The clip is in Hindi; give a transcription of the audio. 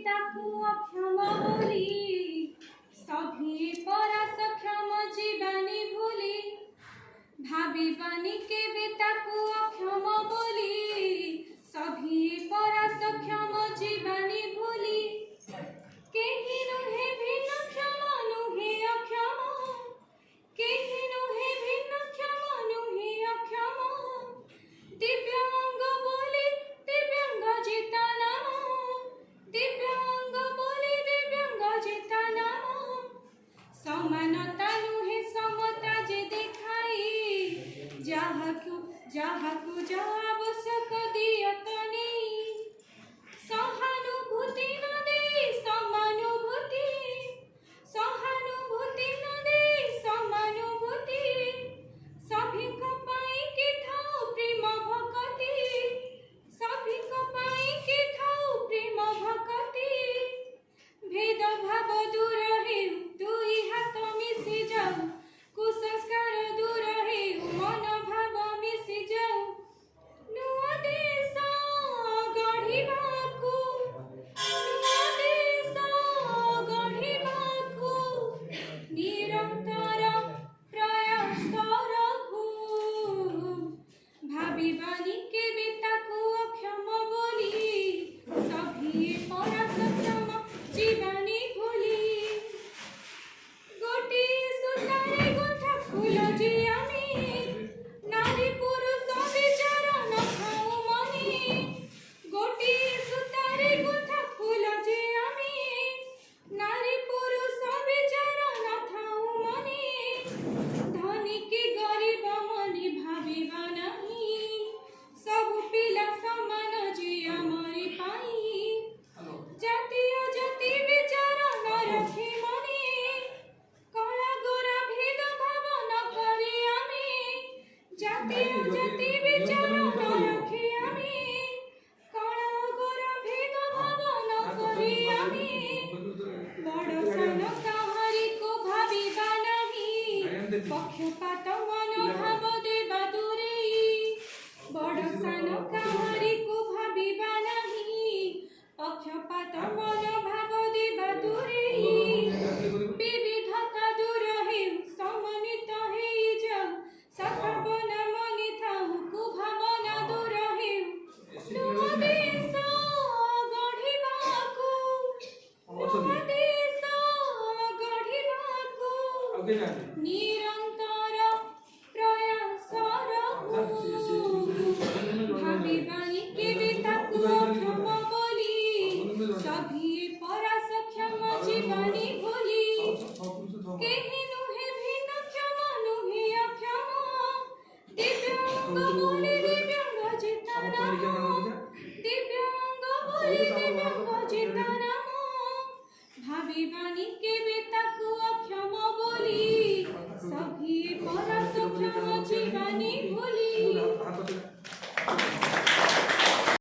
ताकू अक्षम बोली सभी परा सक्षम जीवानी भूली भाविबानी के ताकू अक्षम बोली सभी परा सक्षम जीवानी भूली केहि नुहे भिन्न क्षम नुहे अक्षम केहि नुहे भिन्न क्षम नुहे अक्षम दिव्यांग बोली दिव्यांग जिता नाम दिव्यांग बोली दिव्यांग जिता नाम समानता नुहे समता जे देखाई जहाकु जा आवश्यक दियतनी सहानुभूति न दे समानुभूति सहानुभूति न दे समानुभूति सभी को पाई के थाओ प्रेम भक्ति सभी को पाई के थाओ प्रेम भक्ति भेद भाव दूर है दुई हाथ मिसी जाऊ कुसंस्कार दूर है मन भाव मिसी जाऊ नुआ देश गढ़िबाकू नुआ देश गढ़िबाकू निरंतर प्रयास रहू भाविबानी के बेताकू अक्षम बोली सभी परा सक्षम जीवानी भूली गोटी सुतारे गुंथा फूल जियामी नारी पुरुष विचार न खाऊ मनी गोटी सुतारे गुंथा फूल जियामी नारी पुरुष विचार न खाऊ मनी धनी की गरीब मनी भाविबा नहीं सब पिला समान जिया मरी पाई जातीय जाति विचार न रखी मनी कला गोरा भेद भाव न करी आमी जातीय जाति विचार न रखी आमी कला गोरा भेद भाव न करी आमी बड़ सन काहारी को भाविबा नहीं पक्षपात मनोभाव देवा दूरेई बड़ सन काहारी को भाविबा नहीं पक्षपात मनोभाव देवा दूरेई विविधता दूर है समन्वित है जाऊ सद्भावना मनि थाऊ कुभावना दूर है नुआ देश गढ़िबाकू नुआ देश गढ़िबाकू निरंतर प्रयास रहू भाविबानी के बेताकू अक्षम बोली सभी परा सक्षम जीवानी भूली केहि नुहे भिन्न क्षम नुहे अक्षम दिव्यांग बोली दिव्यांग जिता नाम दिव्यांग बोली दिव्यांग जिता नाम भाविबानी के बेताकू अक्षम बोली सभी परा सक्षम जीवानी भूली।